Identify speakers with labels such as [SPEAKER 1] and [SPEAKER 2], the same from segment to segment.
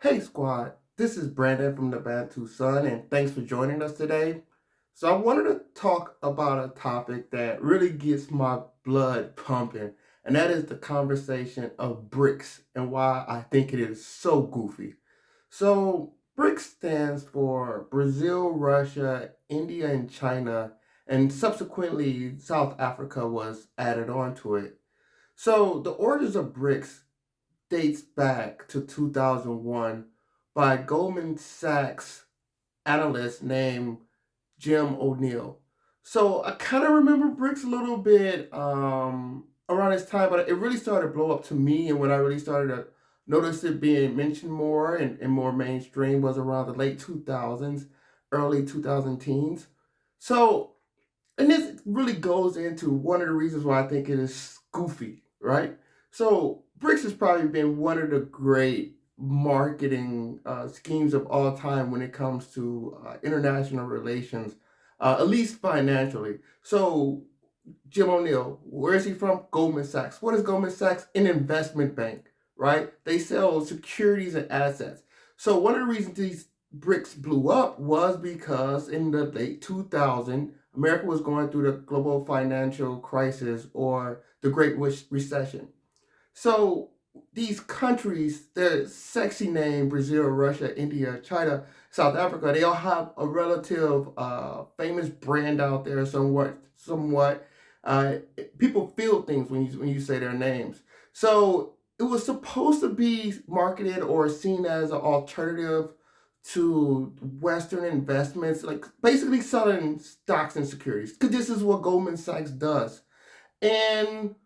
[SPEAKER 1] Hey squad, this is Brandon from the Bantu Sun, and thanks for joining us today. So I wanted to talk about a topic that really gets my blood pumping, and that is the conversation of BRICS and why I think it is so goofy. So BRICS stands for Brazil, Russia, India, and China, and subsequently South Africa was added onto it. So the origins of BRICS dates back to 2001 by Goldman Sachs analyst named Jim O'Neill. So I kind of remember BRICS a little bit around this time, but it really started to blow up to me. And when I really started to notice it being mentioned more and more mainstream was around the late 2000s, early 2000 teens. So, and this really goes into one of the reasons why I think it is goofy, right? So BRICS has probably been one of the great marketing schemes of all time when it comes to international relations, at least financially. So Jim O'Neill, where is he from? Goldman Sachs. What is Goldman Sachs? An investment bank, right? They sell securities and assets. So one of the reasons these BRICS blew up was because in the late 2000s, America was going through the global financial crisis or the Great Recession. So these countries, the sexy name Brazil, Russia, India, China, South Africa, they all have a relative famous brand out there, somewhat. Uh, People feel things when you say their names. So it was supposed to be marketed or seen as an alternative to Western investments, like basically selling stocks and securities, because this is what Goldman Sachs does. And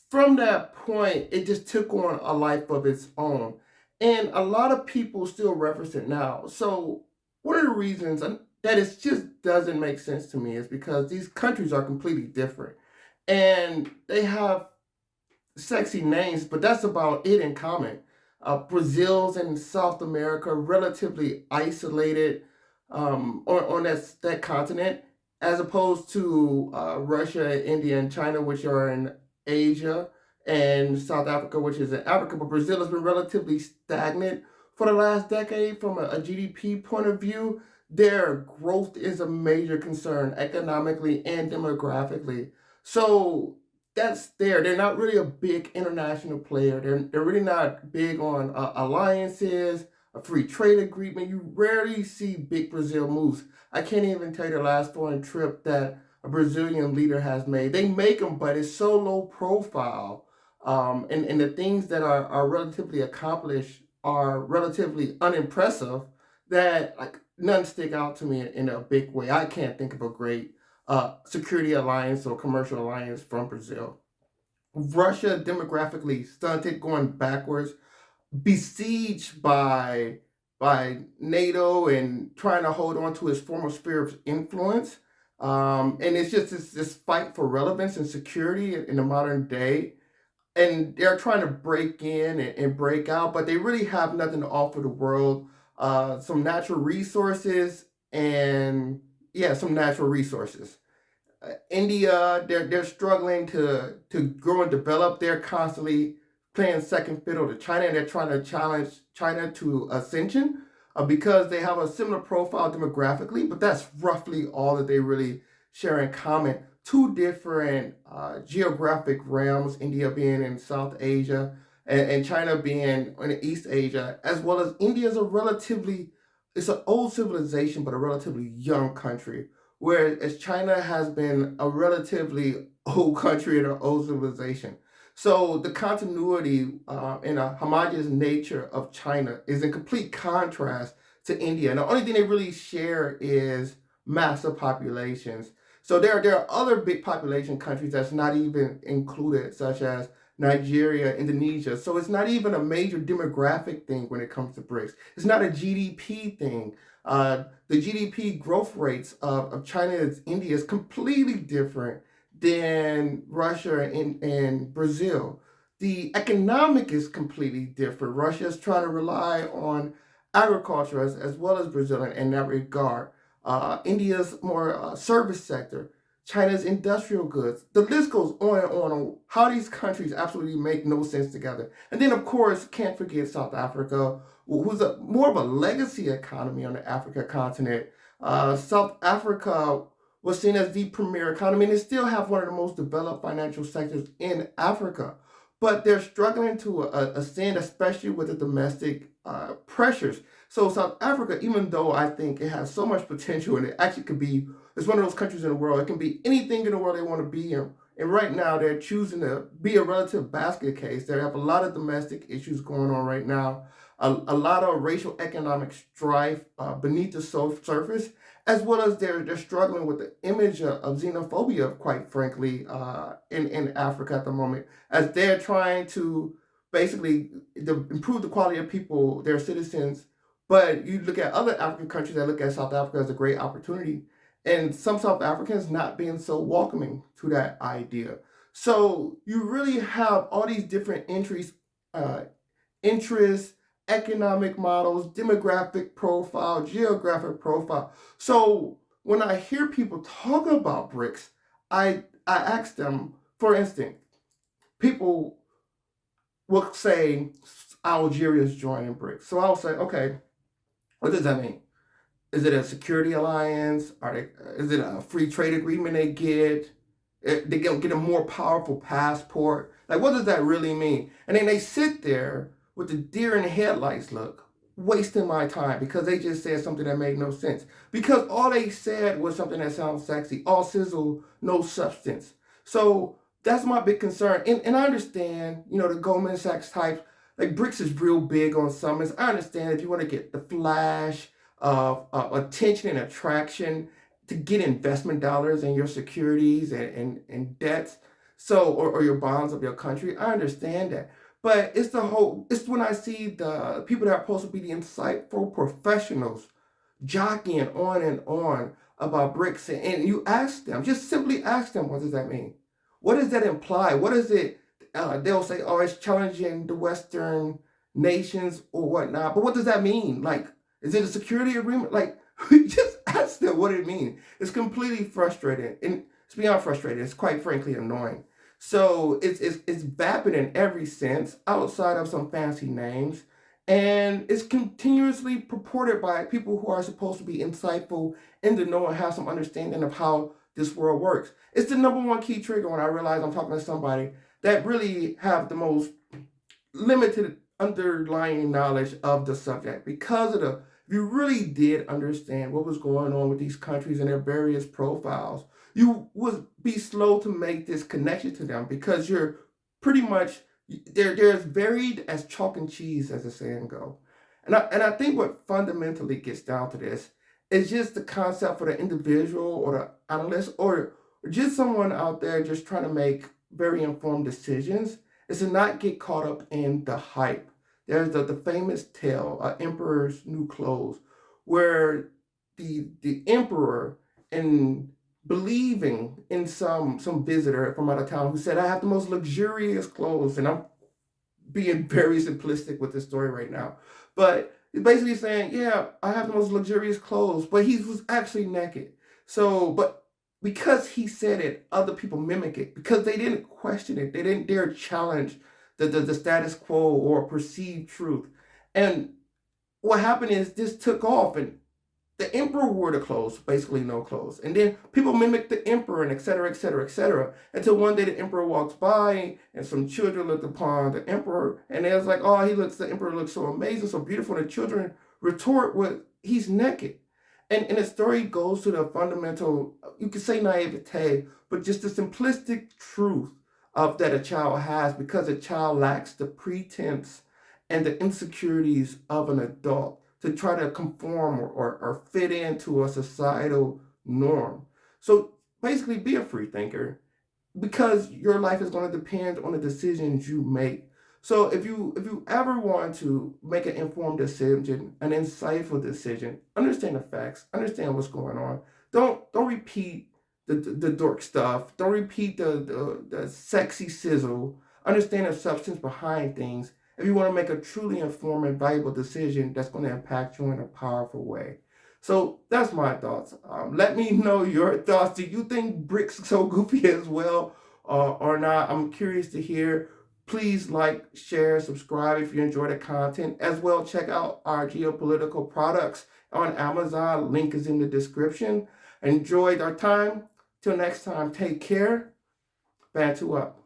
[SPEAKER 1] from that point, it just took on a life of its own. And a lot of people still reference it now. So, one of the reasons that it just doesn't make sense to me is because these countries are completely different. And they have sexy names, but that's about it in common. Brazil's in South America, relatively isolated on that continent, as opposed to Russia, India, and China, which are in Asia, and South Africa, which is in Africa. But Brazil has been relatively stagnant for the last decade from a GDP point of view. Their growth is a major concern economically and demographically. So that's there. They're not really a big international player. They're really not big on alliances, a free trade agreement. You rarely see big Brazil moves. I can't even tell you the last foreign trip that a Brazilian leader has made. They make them, but it's so low profile. And the things that are relatively accomplished are relatively unimpressive that like none stick out to me in a big way. I can't think of a great security alliance or commercial alliance from Brazil. Russia demographically stunted, going backwards, besieged by NATO and trying to hold on to its former sphere of influence. And it's just this fight for relevance and security in the modern day. And they're trying to break in and break out, but they really have nothing to offer the world. Some natural resources and yeah, some natural resources. India, they're struggling to grow and develop. They're constantly playing second fiddle to China, and they're trying to challenge China to ascension because they have a similar profile demographically, but that's roughly all that they really share in common. Two different geographic realms, India being in South Asia and China being in East Asia, as well as India is it's an old civilization, but a relatively young country, whereas China has been a relatively old country and an old civilization. So the continuity and a homogeneous nature of China is in complete contrast to India. And the only thing they really share is massive populations. So there are other big population countries that's not even included, such as Nigeria, Indonesia. So it's not even a major demographic thing when it comes to BRICS. It's not a GDP thing. The GDP growth rates of China and India is completely different than Russia and Brazil. The economic is completely different. Russia is trying to rely on agriculture as well as Brazil in that regard. India's more service sector. China's industrial goods. The list goes on how these countries absolutely make no sense together. And then, of course, can't forget South Africa, who's more of a legacy economy on the Africa continent. South Africa was seen as the premier economy, and they still have one of the most developed financial sectors in Africa. But they're struggling to ascend, especially with the domestic pressures. So South Africa, even though I think it has so much potential and it actually could be, it's one of those countries in the world, it can be anything in the world they want to be in. And right now they're choosing to be a relative basket case. They have a lot of domestic issues going on right now, a lot of racial economic strife beneath the surface, as well as they're struggling with the image of xenophobia, quite frankly, in Africa at the moment, as they're trying to basically improve the quality of people, their citizens. But you look at other African countries that look at South Africa as a great opportunity, and some South Africans not being so welcoming to that idea. So you really have all these different entries, interests, economic models, demographic profile, geographic profile. So when I hear people talk about BRICS, I ask them, for instance, people will say Algeria's joining BRICS. So I'll say, okay, what does that mean? Is it a security alliance? Is it a free trade agreement they get? They get a more powerful passport. Like, what does that really mean? And then they sit there with the deer in the headlights look, wasting my time because they just said something that made no sense. Because all they said was something that sounds sexy, all sizzle, no substance. So that's my big concern. And I understand, the Goldman Sachs types, like BRICS is real big on summits. I understand if you want to get the flash of attention and attraction to get investment dollars in your securities and debts, or your bonds of your country. I understand that. But it's when I see the people that are supposed to be the insightful professionals jockeying on and on about BRICS, and you ask them, just simply ask them, what does that mean? What does that imply? What is it? They'll say, oh, it's challenging the Western nations or whatnot. But what does that mean? Like, is it a security agreement? Like, just ask them what it means. It's completely frustrating. And it's beyond frustrating. It's quite frankly annoying. So it's vapid in every sense, outside of some fancy names. And it's continuously purported by people who are supposed to be insightful in the know and have some understanding of how this world works. It's the number one key trigger when I realize I'm talking to somebody that really have the most limited underlying knowledge of the subject. Because if you really did understand what was going on with these countries and their various profiles, you would be slow to make this connection to them because you're pretty much, they're as varied as chalk and cheese, as the saying go. And I think what fundamentally gets down to this is just the concept for the individual or the analyst or just someone out there just trying to make very informed decisions is to not get caught up in the hype. There's the famous tale, Emperor's New Clothes, where the emperor, in believing in some visitor from out of town who said, I have the most luxurious clothes, and I'm being very simplistic with this story right now, but he's basically saying, yeah, I have the most luxurious clothes, but he was actually naked. So, but because he said it, other people mimic it because they didn't question it. They didn't dare challenge the status quo or perceived truth. And what happened is this took off, and the emperor wore the clothes, basically no clothes. And then people mimicked the emperor and et cetera, et cetera, et cetera. Until one day the emperor walks by and some children looked upon the emperor and they was like, oh, the emperor looks so amazing, so beautiful. And the children retort with, he's naked. And the story goes to the fundamental, you could say naivete, but just the simplistic truth of that a child has because a child lacks the pretense and the insecurities of an adult to try to conform or fit into a societal norm. So basically be a free thinker because your life is going to depend on the decisions you make. So if you ever want to make an informed decision, an insightful decision, understand the facts, understand what's going on. Don't repeat the dork stuff. Don't repeat the sexy sizzle. Understand the substance behind things if you want to make a truly informed and valuable decision that's going to impact you in a powerful way. So that's my thoughts. Let me know your thoughts. Do you think BRICS so goofy as well or not? I'm curious to hear. Please like, share, subscribe if you enjoy the content. As well, check out our geopolitical products on Amazon. Link is in the description. Enjoyed our time. Till next time, take care. Bantu up.